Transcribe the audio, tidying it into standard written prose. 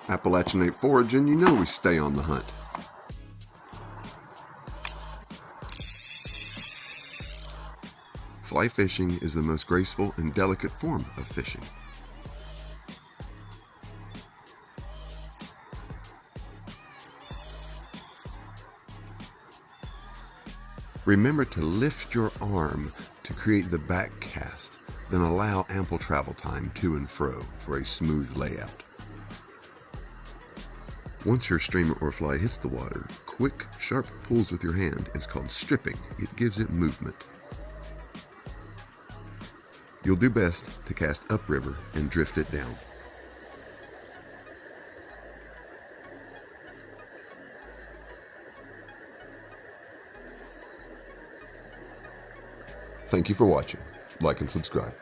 Appalachianate foraging, you know we stay on the hunt. Fly fishing is the most graceful and delicate form of fishing. Remember to lift your arm to create the back cast, then allow ample travel time to and fro for a smooth layout. Once your streamer or fly hits the water, quick, sharp pulls with your hand is called stripping. It gives it movement. You'll do best to cast upriver and drift it down. Thank you for watching. Like and subscribe.